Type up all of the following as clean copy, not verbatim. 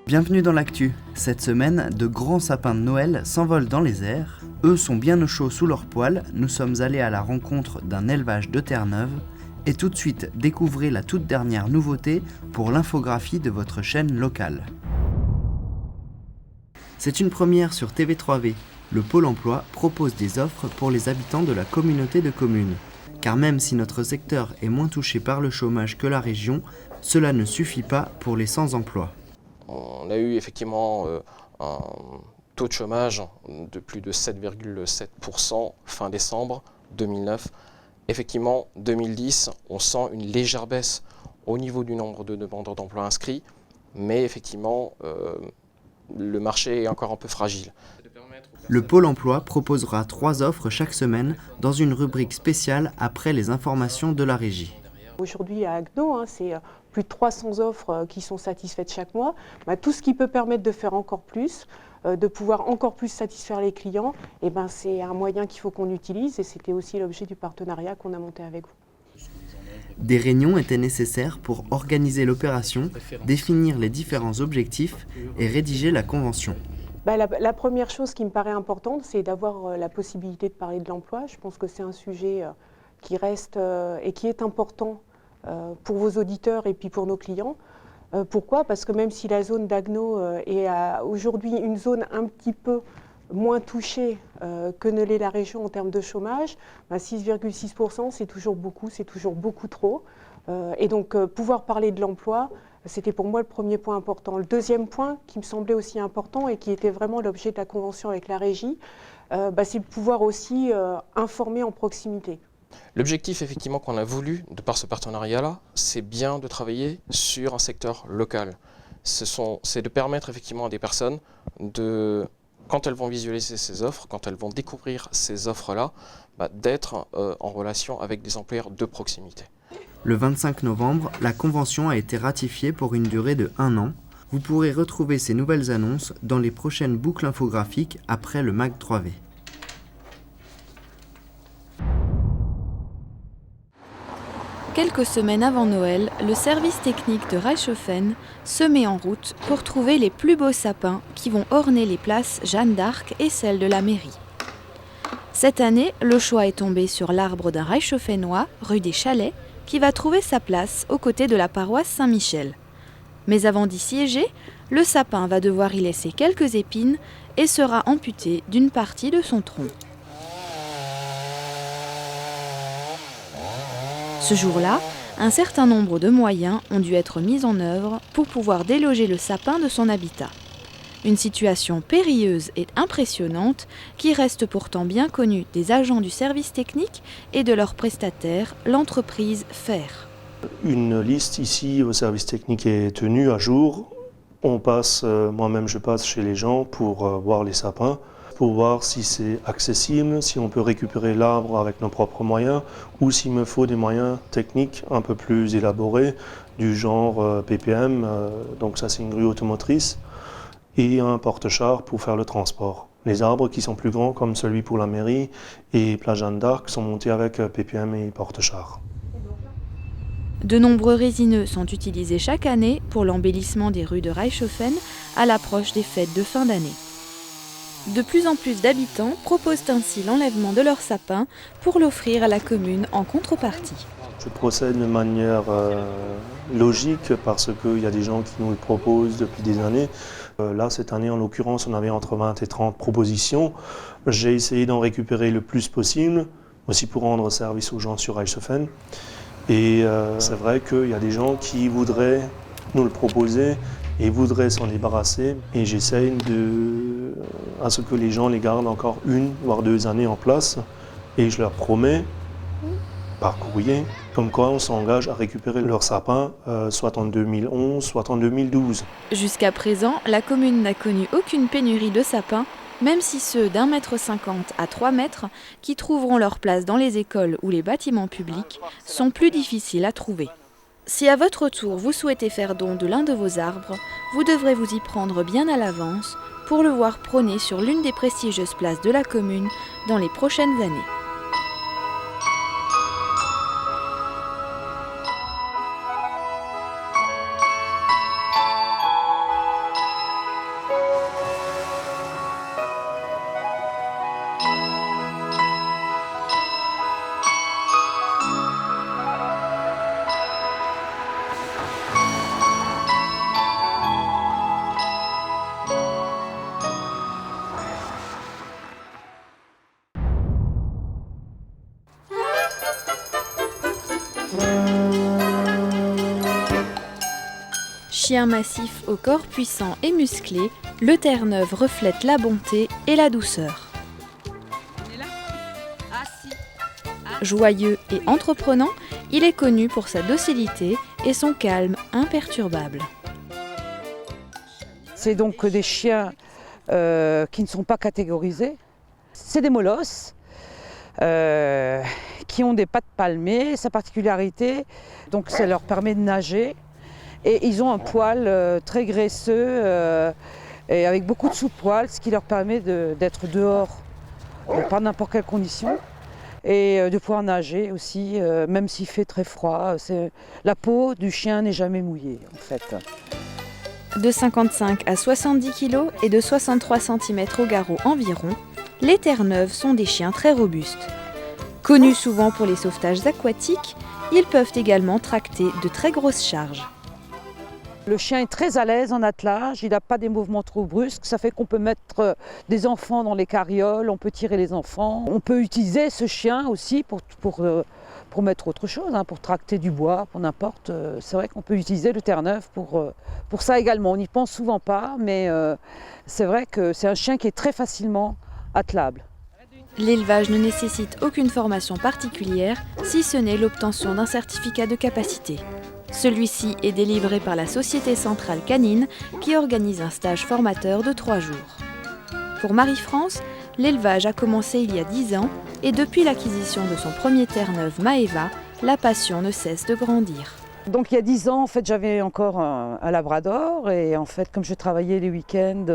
Bienvenue dans l'actu. Cette semaine, de grands sapins de Noël s'envolent dans les airs. Eux sont bien au chaud sous leurs poils. Nous sommes allés à la rencontre d'un élevage de Terre-Neuve. Et tout de suite, découvrez la toute dernière nouveauté pour l'infographie de votre chaîne locale. C'est une première sur TV3V. Le Pôle emploi propose des offres pour les habitants de la communauté de communes. Car même si notre secteur est moins touché par le chômage que la région, cela ne suffit pas pour les sans-emploi. On a eu effectivement un taux de chômage de plus de 7,7% fin décembre 2009. Effectivement, 2010, on sent une légère baisse au niveau du nombre de demandeurs d'emploi inscrits, mais effectivement, le marché est encore un peu fragile. Le Pôle emploi proposera 3 offres chaque semaine dans une rubrique spéciale après les informations de la régie. Aujourd'hui à Agno, c'est plus de 300 offres qui sont satisfaites chaque mois. Tout ce qui peut permettre de faire encore plus, de pouvoir encore plus satisfaire les clients, c'est un moyen qu'il faut qu'on utilise et c'était aussi l'objet du partenariat qu'on a monté avec vous. Des réunions étaient nécessaires pour organiser l'opération, définir les différents objectifs et rédiger la convention. La première chose qui me paraît importante, c'est d'avoir la possibilité de parler de l'emploi. Je pense que c'est un sujet qui reste et qui est important pour vos auditeurs et puis pour nos clients. Pourquoi ? Parce que même si la zone d'Agno est aujourd'hui une zone un petit peu moins touchée que ne l'est la région en termes de chômage, 6,6% c'est toujours beaucoup trop. Et donc pouvoir parler de l'emploi, c'était pour moi le premier point important. Le deuxième point qui me semblait aussi important et qui était vraiment l'objet de la convention avec la régie, c'est de pouvoir aussi informer en proximité. L'objectif effectivement qu'on a voulu, de par ce partenariat-là, c'est bien de travailler sur un secteur local. C'est de permettre effectivement à des personnes, quand elles vont visualiser ces offres, quand elles vont découvrir ces offres-là, d'être en relation avec des employeurs de proximité. Le 25 novembre, la convention a été ratifiée pour une durée de 1 an. Vous pourrez retrouver ces nouvelles annonces dans les prochaines boucles infographiques après le MAG 3V. Quelques semaines avant Noël, le service technique de Reichshoffen se met en route pour trouver les plus beaux sapins qui vont orner les places Jeanne d'Arc et celles de la mairie. Cette année, le choix est tombé sur l'arbre d'un Reichshoffenois, rue des Chalets, qui va trouver sa place aux côtés de la paroisse Saint-Michel. Mais avant d'y siéger, le sapin va devoir y laisser quelques épines et sera amputé d'une partie de son tronc. Ce jour-là, un certain nombre de moyens ont dû être mis en œuvre pour pouvoir déloger le sapin de son habitat. Une situation périlleuse et impressionnante qui reste pourtant bien connue des agents du service technique et de leur prestataire, l'entreprise Fer. Une liste ici au service technique est tenue à jour. Moi-même je passe chez les gens pour voir les sapins, pour voir si c'est accessible, si on peut récupérer l'arbre avec nos propres moyens ou s'il me faut des moyens techniques un peu plus élaborés du genre PPM, donc ça c'est une grue automotrice, et un porte-char pour faire le transport. Les arbres qui sont plus grands comme celui pour la mairie et Place Jeanne d'Arc sont montés avec PPM et porte-char. De nombreux résineux sont utilisés chaque année pour l'embellissement des rues de Reichshoffen à l'approche des fêtes de fin d'année. De plus en plus d'habitants proposent ainsi l'enlèvement de leur sapin pour l'offrir à la commune en contrepartie. Je procède de manière logique parce qu'il y a des gens qui nous le proposent depuis des années. Là, cette année, en l'occurrence, on avait entre 20 et 30 propositions. J'ai essayé d'en récupérer le plus possible, aussi pour rendre service aux gens sur Reichshoffen. Et c'est vrai qu'il y a des gens qui voudraient nous le proposer et voudraient s'en débarrasser. Et j'essaye à ce que les gens les gardent encore 1 voire 2 années en place. Et je leur promets, par courrier, comme quoi on s'engage à récupérer leur sapin, soit en 2011, soit en 2012. Jusqu'à présent, la commune n'a connu aucune pénurie de sapins, même si ceux d'1,50 m à 3 mètres, qui trouveront leur place dans les écoles ou les bâtiments publics, sont plus difficiles à trouver. Si à votre tour vous souhaitez faire don de l'un de vos arbres, vous devrez vous y prendre bien à l'avance pour le voir prôner sur l'une des prestigieuses places de la commune dans les prochaines années. chien massif au corps puissant et musclé, le Terre-Neuve reflète la bonté et la douceur. Joyeux et entreprenant, il est connu pour sa docilité et son calme imperturbable. C'est donc des chiens qui ne sont pas catégorisés. C'est des molosses qui ont des pattes palmées. Sa particularité, donc ça leur permet de nager. Et ils ont un poil très graisseux et avec beaucoup de sous-poils, ce qui leur permet d'être dehors par n'importe quelle condition. Et de pouvoir nager aussi, même s'il fait très froid. La peau du chien n'est jamais mouillée, en fait. De 55 à 70 kg et de 63 cm au garrot environ, les Terre-Neuve sont des chiens très robustes. Connus souvent pour les sauvetages aquatiques, ils peuvent également tracter de très grosses charges. Le chien est très à l'aise en attelage, il n'a pas des mouvements trop brusques, ça fait qu'on peut mettre des enfants dans les carrioles, on peut tirer les enfants. On peut utiliser ce chien aussi pour mettre autre chose, pour tracter du bois, pour n'importe. C'est vrai qu'on peut utiliser le Terre-Neuve pour ça également. On n'y pense souvent pas, mais c'est vrai que c'est un chien qui est très facilement attelable. L'élevage ne nécessite aucune formation particulière, si ce n'est l'obtention d'un certificat de capacité. Celui-ci est délivré par la Société Centrale Canine qui organise un stage formateur de 3 jours. Pour Marie-France, l'élevage a commencé il y a 10 ans et depuis l'acquisition de son premier Terre-Neuve Maeva, la passion ne cesse de grandir. Donc il y a 10 ans, en fait, j'avais encore un labrador et en fait, comme je travaillais les week-ends,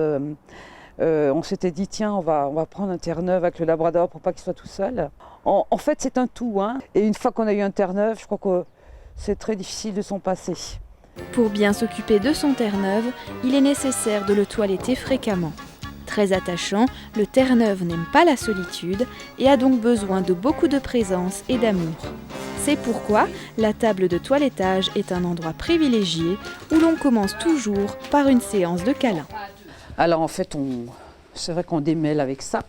on s'était dit tiens, on va prendre un Terre-Neuve avec le labrador pour pas qu'il soit tout seul. En fait, c'est un tout. Et une fois qu'on a eu un Terre-Neuve, je crois que c'est très difficile de s'en passer. Pour bien s'occuper de son Terre-Neuve, il est nécessaire de le toiletter fréquemment. Très attachant, le Terre-Neuve n'aime pas la solitude et a donc besoin de beaucoup de présence et d'amour. C'est pourquoi la table de toilettage est un endroit privilégié où l'on commence toujours par une séance de câlins. Alors en fait, c'est vrai qu'on démêle avec ça.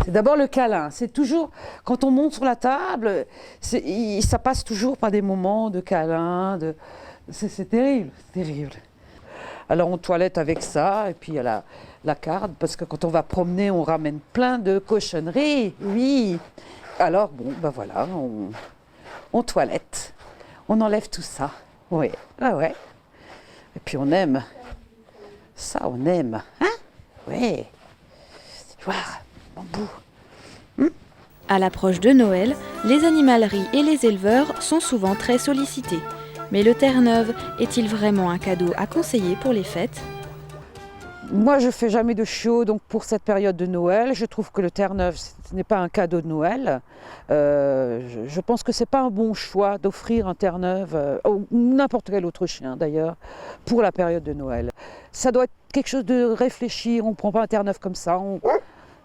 C'est d'abord le câlin. C'est toujours, quand on monte sur la table, ça passe toujours par des moments de câlin. C'est terrible, c'est terrible. Alors on toilette avec ça, et puis il y a la carte, parce que quand on va promener, on ramène plein de cochonneries. Oui. Alors bon, ben voilà, on toilette. On enlève tout ça. Oui, ouais. Et puis on aime. Ça, on aime. Oui. Voir, bambou. À l'approche de Noël, les animaleries et les éleveurs sont souvent très sollicités. Mais le Terre-Neuve est-il vraiment un cadeau à conseiller pour les fêtes ? Moi, je ne fais jamais de chiot, donc pour cette période de Noël, je trouve que le Terre-Neuve, ce n'est pas un cadeau de Noël. Je pense que ce n'est pas un bon choix d'offrir un Terre-Neuve, ou n'importe quel autre chien d'ailleurs, pour la période de Noël. Ça doit être quelque chose de réfléchi, on ne prend pas un Terre-Neuve comme ça,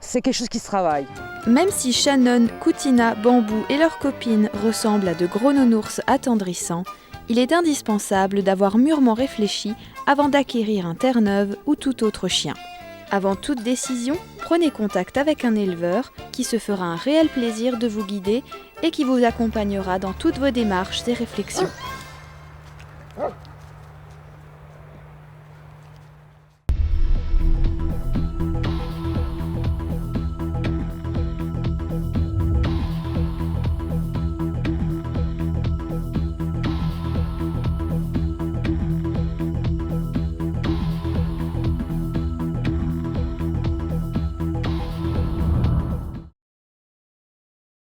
c'est quelque chose qui se travaille. Même si Shannon, Kutina, Bambou et leurs copines ressemblent à de gros nounours attendrissants, il est indispensable d'avoir mûrement réfléchi avant d'acquérir un Terre-Neuve ou tout autre chien. Avant toute décision, prenez contact avec un éleveur qui se fera un réel plaisir de vous guider et qui vous accompagnera dans toutes vos démarches et réflexions.